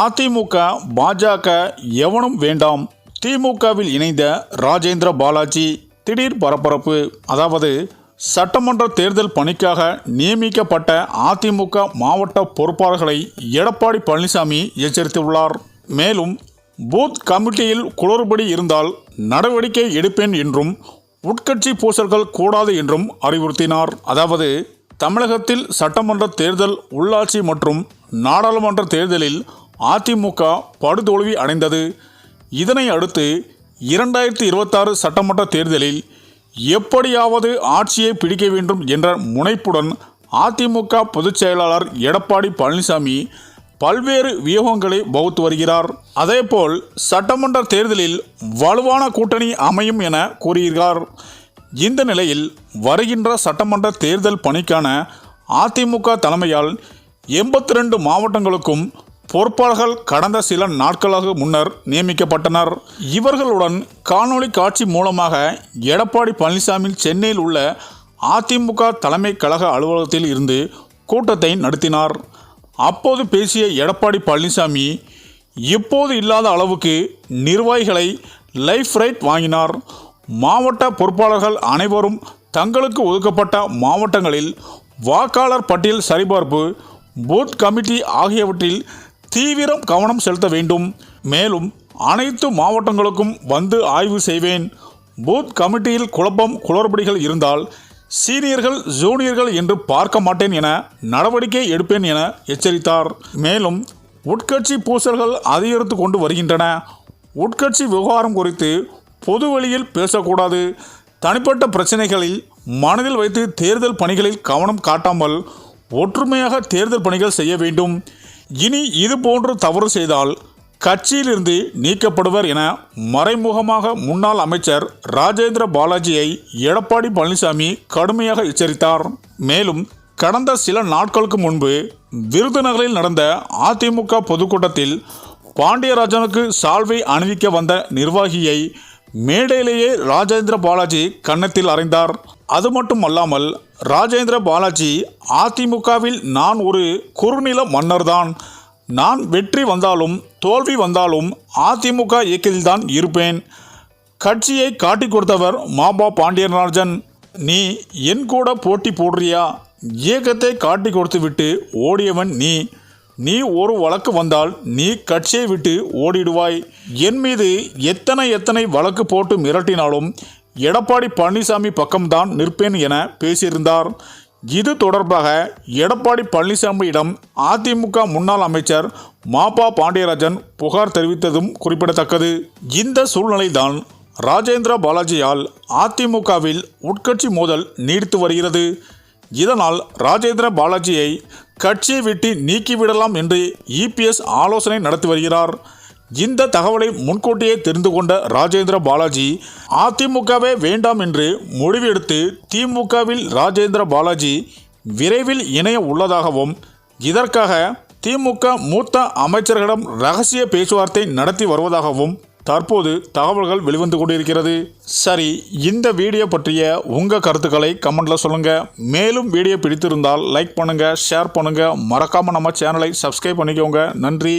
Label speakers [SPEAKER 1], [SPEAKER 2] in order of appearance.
[SPEAKER 1] அதிமுக பாஜக எவனும் வேண்டாம். திமுகவில் இணைந்த ராஜேந்திர பாலாஜி திடீர் பரபரப்பு. அதாவது சட்டமன்ற தேர்தல் பணிக்காக நியமிக்கப்பட்ட அதிமுக மாவட்ட பொறுப்பாளர்களை எடப்பாடி பழனிசாமி எச்சரித்துள்ளார். மேலும் பூத் கமிட்டியில் குளறுபடி இருந்தால் நடவடிக்கை எடுப்பேன் என்றும் உட்கட்சி பூசல்கள் கூடாது என்றும் அறிவுறுத்தினார். அதாவது தமிழகத்தில் சட்டமன்ற தேர்தல், உள்ளாட்சி மற்றும் நாடாளுமன்ற தேர்தலில் அதிமுக படுதோல்வி அடைந்தது. இதனை அடுத்து 2026 சட்டமன்ற தேர்தலில் எப்படியாவது ஆட்சியை பிடிக்க வேண்டும் என்ற முனைப்புடன் அதிமுக பொதுச் செயலாளர் எடப்பாடி பழனிசாமி பல்வேறு வியூகங்களை வகுத்து வருகிறார். அதேபோல் சட்டமன்ற தேர்தலில் வலுவான கூட்டணி அமையும் என கூறுகிறார். இந்த நிலையில் வருகின்ற சட்டமன்ற தேர்தல் பணிக்கான அதிமுக தலைமையால் 82 மாவட்டங்களுக்கும் பொறுப்பாளர்கள் கடந்த சில நாட்களாக முன்னர் நியமிக்கப்பட்டனர். இவர்களுடன் காணொளி காட்சி மூலமாக எடப்பாடி பழனிசாமி சென்னையில் உள்ள அதிமுக தலைமை கழக அலுவலகத்தில் இருந்து கூட்டத்தை நடத்தினார். அப்போது பேசிய எடப்பாடி பழனிசாமி இப்போது இல்லாத அளவுக்கு நிர்வாகிகளை லைஃப் ரைட் வாங்கினார். மாவட்ட பொறுப்பாளர்கள் அனைவரும் தங்களுக்கு ஒதுக்கப்பட்ட மாவட்டங்களில் வாக்காளர் பட்டியல் சரிபார்ப்பு, பூத் கமிட்டி ஆகியவற்றில் தீவிரம் கவனம் செலுத்த வேண்டும். மேலும் அனைத்து மாவட்டங்களுக்கும் வந்து ஆய்வு செய்வேன். பூத் கமிட்டியில் குளறுபடிகள் இருந்தால் சீனியர்கள் ஜூனியர்கள் என்று பார்க்க மாட்டேன் என நடவடிக்கை எடுப்பேன் என எச்சரித்தார். மேலும் உட்கட்சி பூசல்கள் அதிகரித்து கொண்டு வருகின்றன. உட்கட்சி விவகாரம் குறித்து பொது வெளியில் பேசக்கூடாது. தனிப்பட்ட பிரச்சனைகளில் மனதில் வைத்து தேர்தல் பணிகளில் கவனம் காட்டாமல் ஒற்றுமையாக தேர்தல் பணிகள் செய்ய வேண்டும். இனி இது போன்று தவறு செய்தால் கட்சியிலிருந்து நீக்கப்படுவர் என மறைமுகமாக முன்னாள் அமைச்சர் ராஜேந்திர பாலாஜியை எடப்பாடி பழனிசாமி கடுமையாக எச்சரித்தார். மேலும் கடந்த சில நாட்களுக்கு முன்பு விருதுநகரில் நடந்த அதிமுக பொதுக்கூட்டத்தில் பாண்டியராஜனுக்கு சால்வை அணிவிக்க வந்த நிர்வாகியை மேடையிலேயே ராஜேந்திர பாலாஜி கன்னத்தில் அறைந்தார். அது மட்டுமல்லாமல் ராஜேந்திர பாலாஜி அதிமுகவில் நான் ஒரு குறுநில மன்னர்தான், நான் வெற்றி வந்தாலும் தோல்வி வந்தாலும் அதிமுக இயக்கத்தில்தான் இருப்பேன். கட்சியை காட்டி கொடுத்தவர் மாபா பாண்டியராஜன். நீ என் கூட போட்டி போடுறியா? இயக்கத்தை காட்டி கொடுத்து விட்டு ஓடியவன் நீ ஒரு வழக்கு வந்தால் நீ கட்சியை விட்டு ஓடிடுவாய். என் மீது எத்தனை வழக்கு போட்டு மிரட்டினாலும் எடப்பாடி பழனிசாமி பக்கம்தான் நிற்பேன் என பேசியிருந்தார். இது தொடர்பாக எடப்பாடி பழனிசாமியிடம் அதிமுக முன்னாள் அமைச்சர் மாபா பாண்டியராஜன் புகார் தெரிவித்ததும் குறிப்பிடத்தக்கது. இந்த சூழ்நிலைதான் ராஜேந்திர பாலாஜியால் அதிமுகவில் உட்கட்சி மோதல் நீடித்து வருகிறது. இதனால் ராஜேந்திர பாலாஜியை கட்சியை விட்டு நீக்கிவிடலாம் என்று இபிஎஸ் ஆலோசனை நடத்தி வருகிறார். இந்த தகவலை முன்கூட்டியே தெரிந்து கொண்ட ராஜேந்திர பாலாஜி அதிமுகவே வேண்டாம் என்று முடிவெடுத்து திமுகவில் ராஜேந்திர பாலாஜி விரைவில் இணைய உள்ளதாகவும் இதற்காக திமுக மூத்த அமைச்சர்களிடம் ரகசிய பேச்சுவார்த்தை நடத்தி வருவதாகவும் தற்போது தகவல்கள் வெளிவந்து கொண்டிருக்கிறது. சரி, இந்த வீடியோ பற்றிய உங்கள் கருத்துக்களை கமெண்ட்ல சொல்லுங்கள். மேலும் வீடியோ பிடித்திருந்தால் லைக் பண்ணுங்கள், ஷேர் பண்ணுங்கள், மறக்காமல் நம்ம சேனலை சப்ஸ்கிரைப் பண்ணிக்கோங்க. நன்றி.